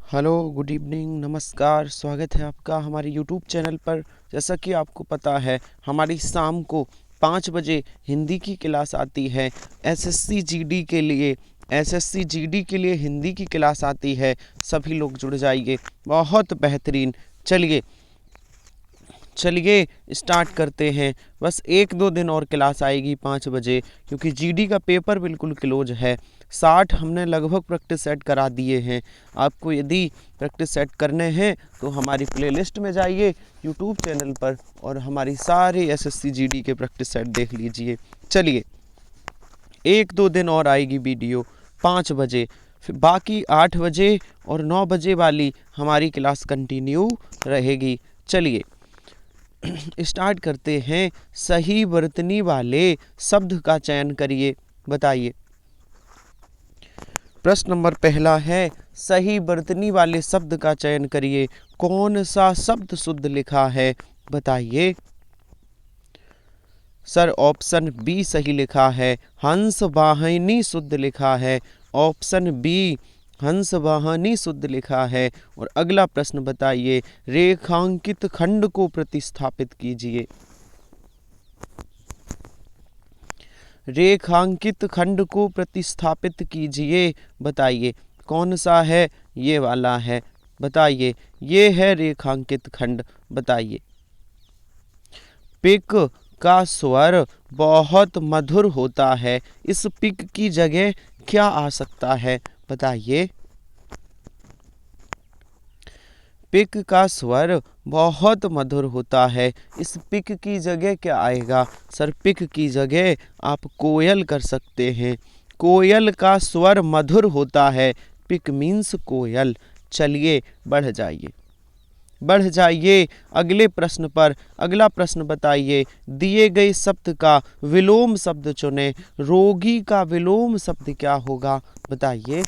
Hello, good evening, नमस्कार। स्वागत है आपका हमारे यूट्यूब चैनल पर। जैसा कि आपको पता है, हमारी शाम को 5 बजे हिंदी की क्लास आती है। एसएससी जीडी के लिए हिंदी की क्लास आती है। सभी लोग जुड़ जाइए, बहुत बेहतरीन। चलिए चलिए स्टार्ट करते हैं। बस 1-2 दिन और क्लास आएगी 5 बजे, क्योंकि जीडी का पेपर बिल्कुल क्लोज है। 60 हमने लगभग प्रैक्टिस सेट करा दिए हैं। आपको यदि प्रैक्टिस सेट करने हैं तो हमारी प्लेलिस्ट में जाइए यूट्यूब चैनल पर और हमारी सारे एसएससी जीडी के प्रैक्टिस सेट देख लीजिए। चलिए 1-2 दिन और आएगी वीडियो 5 बजे, फिर बाकी 8 बजे और 9 बजे वाली हमारी क्लास कंटिन्यू रहेगी। चलिए स्टार्ट करते हैं। सही वर्तनी वाले शब्द का चयन करिए, बताइए। प्रश्न नंबर पहला है, सही वर्तनी वाले शब्द का चयन करिए। कौन सा शब्द शुद्ध लिखा है, बताइए। सर ऑप्शन बी सही लिखा है, हंस वाहिनी शुद्ध लिखा है। ऑप्शन बी हंस वाहिनी शुद्ध लिखा है। और अगला प्रश्न बताइए, रेखांकित खंड को प्रतिस्थापित कीजिए। रेखांकित खंड को प्रतिस्थापित कीजिए, बताइए। कौन सा है, ये वाला है, बताइए। ये है रेखांकित खंड, बताइए। पिक का स्वर बहुत मधुर होता है, इस पिक की जगह क्या आ सकता है, बताइए। पिक का स्वर बहुत मधुर होता है, इस पिक की जगह क्या आएगा। सर पिक की जगह आप कोयल कर सकते हैं। कोयल का स्वर मधुर होता है, पिक मीन्स कोयल। चलिए बढ़ जाइए अगले प्रश्न पर। अगला प्रश्न बताइए, दिए गए शब्द का विलोम शब्द चुनें। रोगी का विलोम शब्द क्या होगा, बताइए।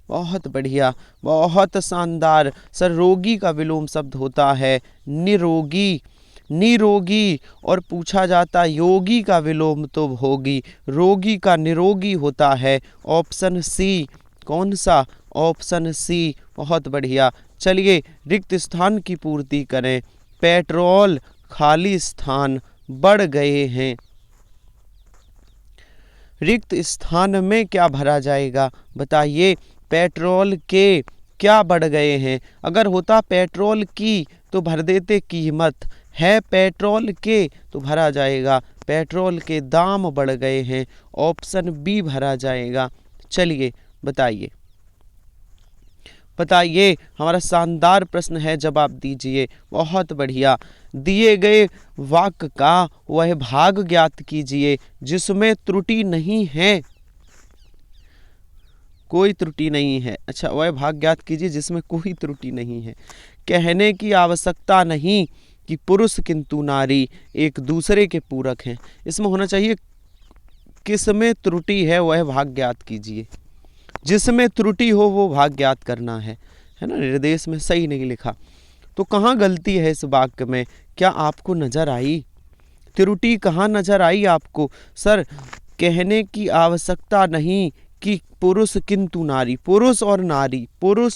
बहुत बढ़िया, बहुत शानदार। सर रोगी का विलोम शब्द होता है निरोगी। निरोगी। और पूछा जाता योगी का विलोम तो भोगी। रोगी का निरोगी होता है। Option C. कौन सा, ऑप्शन सी। बहुत बढ़िया। चलिए रिक्त स्थान की पूर्ति करें। पेट्रोल खाली स्थान बढ़ गए हैं। रिक्त स्थान में क्या भरा जाएगा, बताइए। पेट्रोल के क्या बढ़ गए हैं। अगर होता पेट्रोल की तो भर देते कीमत। है पेट्रोल के तो भरा जाएगा पेट्रोल के दाम बढ़ गए हैं। ऑप्शन बी भरा जाएगा। चलिए बताइए, हमारा शानदार प्रश्न है, जवाब दीजिए। बहुत बढ़िया। दिए गए वाक्य का वह भाग ज्ञात कीजिए जिसमें त्रुटि नहीं है। कोई त्रुटि नहीं है। अच्छा, वह भाग ज्ञात कीजिए जिसमें कोई त्रुटि नहीं है। कहने की आवश्यकता नहीं कि पुरुष किंतु नारी एक दूसरे के पूरक हैं। इसमें होना चाहिए किसमें त्रुटि है वह भाग ज्ञात कीजिए। जिसमें त्रुटि हो वो भाग ज्ञात करना है ना। निर्देश में सही नहीं लिखा तो कहाँ गलती है इस वाक्य में, क्या आपको नजर आई? त्रुटि कहाँ नजर आई आपको? सर कहने की आवश्यकता नहीं कि पुरुष किंतु नारी, पुरुष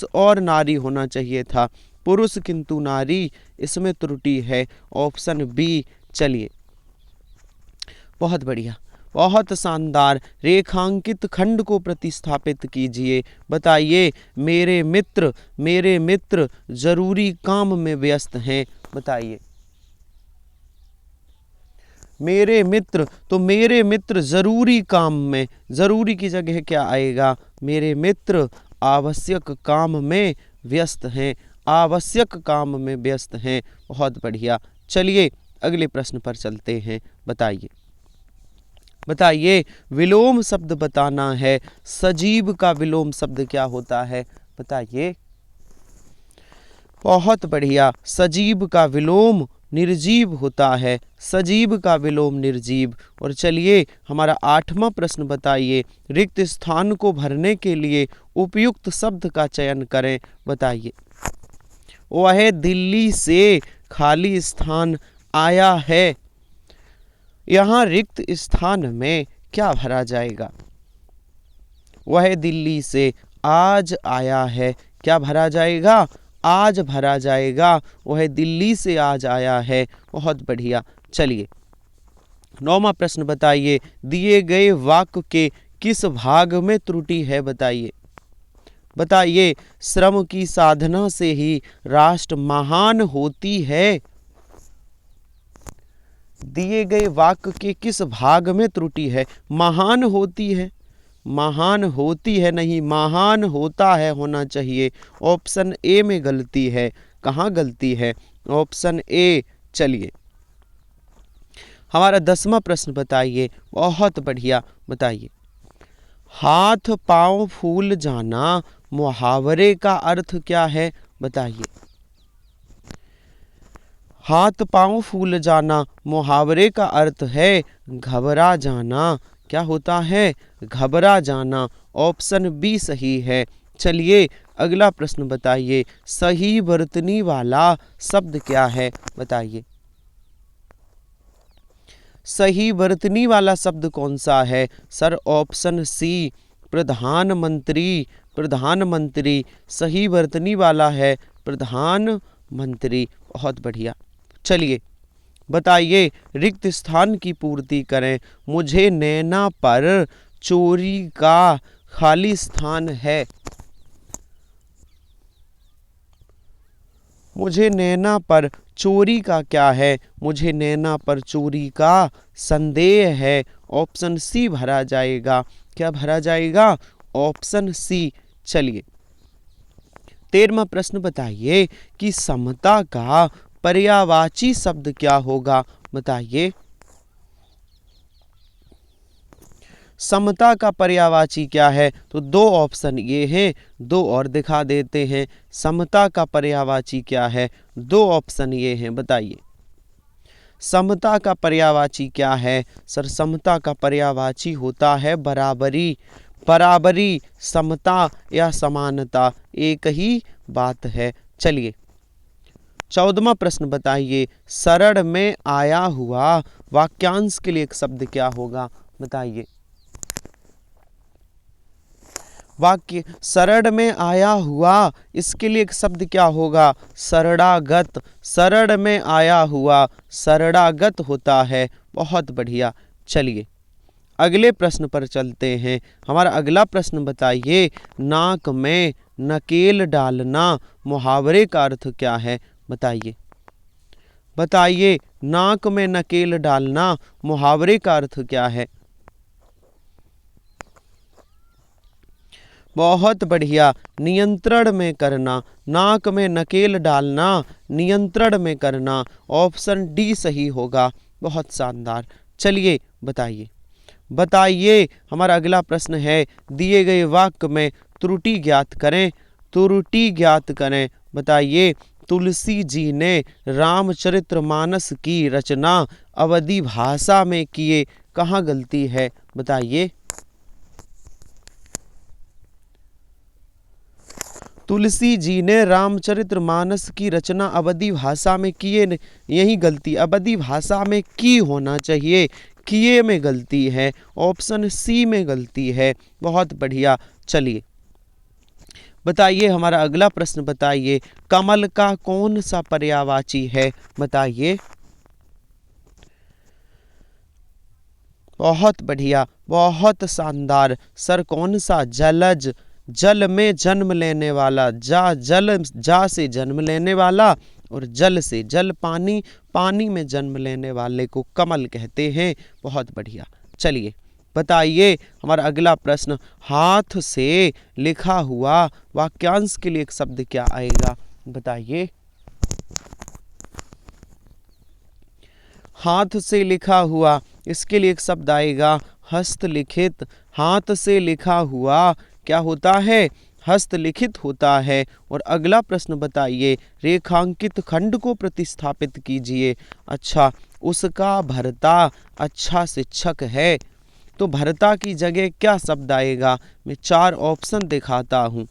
और नारी होना चाहिए था। पुरुष किंतु नारी, इसमें त्रुटि है। Option B. चलिए बहुत बढ़िया, बहुत शानदार। रेखांकित खंड को प्रतिस्थापित कीजिए, बताइए। मेरे मित्र जरूरी काम में व्यस्त हैं, बताइए। मेरे मित्र जरूरी काम में, जरूरी की जगह क्या आएगा। मेरे मित्र आवश्यक काम में व्यस्त हैं, आवश्यक काम में व्यस्त हैं। बहुत बढ़िया। चलिए अगले प्रश्न पर चलते हैं, बताइए। विलोम शब्द बताना है। सजीव का विलोम शब्द क्या होता है, बताइए। बहुत बढ़िया। सजीव का विलोम निर्जीव होता है। सजीव का विलोम निर्जीव। और चलिए हमारा 8वां प्रश्न बताइए। रिक्त स्थान को भरने के लिए उपयुक्त शब्द का चयन करें, बताइए। वह दिल्ली से खाली स्थान आया है। यहाँ रिक्त स्थान में क्या भरा जाएगा? वह दिल्ली से आज आया है, क्या भरा जाएगा? आज भरा जाएगा। वह दिल्ली से आज आया है। बहुत बढ़िया। चलिए 9वां प्रश्न बताइए, दिए गए वाक्य के किस भाग में त्रुटि है? बताइए। बताइए, श्रम की साधना से ही राष्ट्र महान होती है। दिए गए वाक्य के किस भाग में त्रुटि है? महान होती है, महान होती है नहीं, महान होता है होना चाहिए। ऑप्शन ए में गलती है। कहाँ गलती है? Option A. चलिए हमारा 10वां प्रश्न बताइए। बहुत बढ़िया। बताइए, हाथ पांव फूल जाना मुहावरे का अर्थ क्या है? बताइए। हाथ पांव फूल जाना मुहावरे का अर्थ है घबरा जाना। क्या होता है? घबरा जाना। ऑप्शन बी सही है। चलिए अगला प्रश्न बताइए, सही वर्तनी वाला शब्द क्या है? बताइए। सही वर्तनी वाला शब्द कौन सा है? सर ऑप्शन सी, प्रधानमंत्री। प्रधानमंत्री सही वर्तनी वाला है, प्रधानमंत्री। बहुत बढ़िया। चलिए बताइए, रिक्त स्थान की पूर्ति करें। मुझे नैना पर चोरी का खाली स्थान है। मुझे नैना पर चोरी का क्या है? मुझे नैना पर चोरी का संदेह है। ऑप्शन सी भरा जाएगा। क्या भरा जाएगा? Option C. चलिए 13वां प्रश्न बताइए कि समता का पर्यायवाची शब्द क्या होगा? बताइए। समता का पर्यायवाची क्या है? तो 2 ऑप्शन ये हैं, 2 और दिखा देते हैं। समता का पर्यायवाची क्या है? 2 ऑप्शन ये हैं। बताइए समता का पर्यायवाची क्या है? सर समता का पर्यायवाची होता है बराबरी। बराबरी, समता या समानता एक ही बात है। चलिए 14वां प्रश्न बताइए, शरण में आया हुआ वाक्यांश के लिए एक शब्द क्या होगा? बताइए। वाक्य शरण में आया हुआ, इसके लिए एक शब्द क्या होगा? शरणागत। शरण में आया हुआ शरणागत होता है। बहुत बढ़िया। चलिए अगले प्रश्न पर चलते हैं। हमारा अगला प्रश्न बताइए, नाक में नकेल डालना मुहावरे का अर्थ क्या है? बताइए। बताइए, नाक में नकेल डालना मुहावरे का अर्थ क्या है? बहुत बढ़िया। नियंत्रण में करना। नाक में नकेल डालना नियंत्रण में करना। ऑप्शन डी सही होगा। बहुत शानदार। चलिए बताइए। बताइए, हमारा अगला प्रश्न है, दिए गए वाक्य में त्रुटि ज्ञात करें। त्रुटि ज्ञात करें। बताइए, तुलसी जी ने रामचरितमानस की रचना अवधी भाषा में किए, कहाँ गलती है? बताइए। तुलसी जी ने रामचरितमानस की रचना अवधी भाषा में किए, यही गलती। अवधी भाषा में की होना चाहिए, किए में गलती है। ऑप्शन सी में गलती है। बहुत बढ़िया। चलिए बताइए, हमारा अगला प्रश्न बताइए, कमल का कौन सा पर्यायवाची है? बताइए। बहुत बढ़िया, बहुत शानदार। सर कौन सा? जलज। जल में जन्म लेने वाला। जा से जन्म लेने वाला और जल से जल, पानी, पानी में जन्म लेने वाले को कमल कहते हैं। बहुत बढ़िया। चलिए बताइए, हमारा अगला प्रश्न, हाथ से लिखा हुआ वाक्यांश के लिए एक शब्द क्या आएगा? बताइए। हाथ से लिखा हुआ, इसके लिए एक शब्द आएगा हस्तलिखित। हाथ से लिखा हुआ क्या होता है? हस्तलिखित होता है। और अगला प्रश्न बताइए, रेखांकित खंड को प्रतिस्थापित कीजिए। अच्छा, उसका भर्ता अच्छा शिक्षक है, तो भर्ता की जगह क्या शब्द आएगा? मैं 4 ऑप्शन दिखाता हूँ।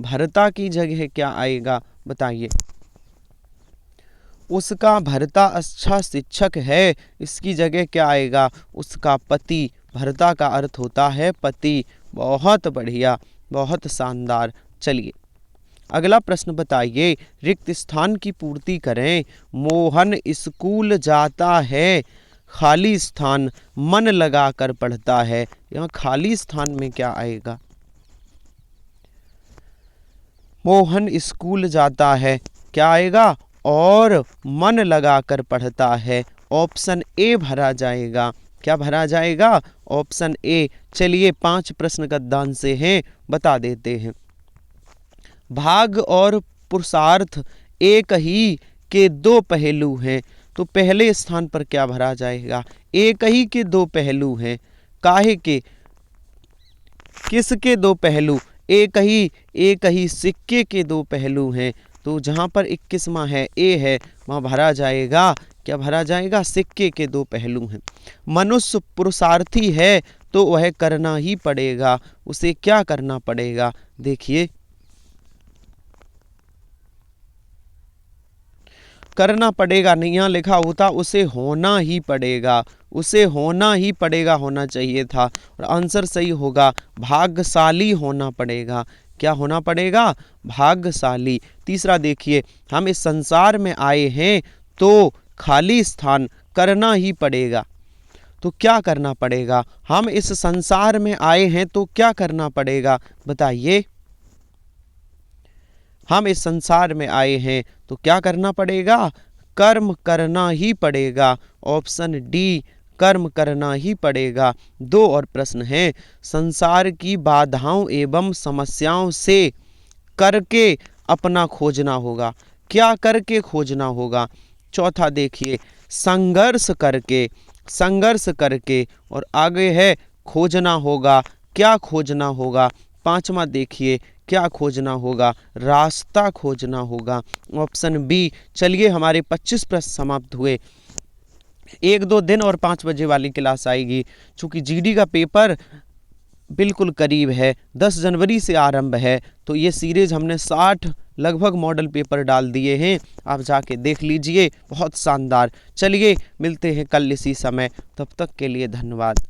भर्ता की जगह क्या आएगा? बताइए। उसका भर्ता अच्छा शिक्षक है, इसकी जगह क्या आएगा? उसका पति। भर्ता का अर्थ होता है पति। बहुत बढ़िया, बहुत शानदार। चलिए अगला प्रश्न बताइए, रिक्त स्थान की पूर्ति करें। मोहन स्कूल जाता है, खाली स्थान मन लगा कर पढ़ता है। यहाँ खाली स्थान में क्या आएगा? मोहन स्कूल जाता है, क्या आएगा? और मन लगा कर पढ़ता है। ऑप्शन ए भरा जाएगा। क्या भरा जाएगा? Option A. चलिए 5 प्रश्न गद्दान से हैं, बता देते हैं। भाग और पुरुषार्थ एक ही के 2 पहलू हैं, तो पहले स्थान पर क्या भरा जाएगा? एक ही के 2 पहलू हैं। काहे के? किसके 2 पहलू? एक ही सिक्के के 2 पहलू हैं। तो जहाँ पर 21वां है, ए है, वहाँ भरा जाएगा। क्या भरा जाएगा? सिक्के के 2 पहलू हैं। मनुष्य पुरुषार्थी है तो वह करना ही पड़ेगा। उसे क्या करना पड़ेगा? देखिए, करना पड़ेगा नहीं, यहाँ लिखा होता उसे होना ही पड़ेगा। उसे होना ही पड़ेगा होना चाहिए था, और आंसर सही होगा भाग्यशाली होना पड़ेगा। क्या होना पड़ेगा? भाग्यशाली। तीसरा देखिए, हम इस संसार में आए हैं तो खाली स्थान करना ही पड़ेगा। तो क्या करना पड़ेगा? हम इस संसार में आए हैं तो क्या करना पड़ेगा? बताइए। हम इस संसार में आए हैं तो क्या करना पड़ेगा? कर्म करना ही पड़ेगा। ऑप्शन डी, कर्म करना ही पड़ेगा। 2 और प्रश्न हैं। संसार की बाधाओं एवं समस्याओं से करके अपना खोजना होगा। क्या करके खोजना होगा? चौथा देखिए, संघर्ष करके, संघर्ष करके, और आगे है खोजना होगा। क्या खोजना होगा? 5वां देखिए, क्या खोजना होगा? रास्ता खोजना होगा। Option B. चलिए हमारे 25 प्रश्न समाप्त हुए। 1-2 दिन और 5 बजे वाली क्लास आएगी। चूँकि जीडी का पेपर बिल्कुल करीब है, 10 जनवरी से आरंभ है, तो ये सीरीज हमने 60 लगभग मॉडल पेपर डाल दिए हैं। आप जाके देख लीजिए, बहुत शानदार। चलिए मिलते हैं कल इसी समय, तब तक के लिए धन्यवाद।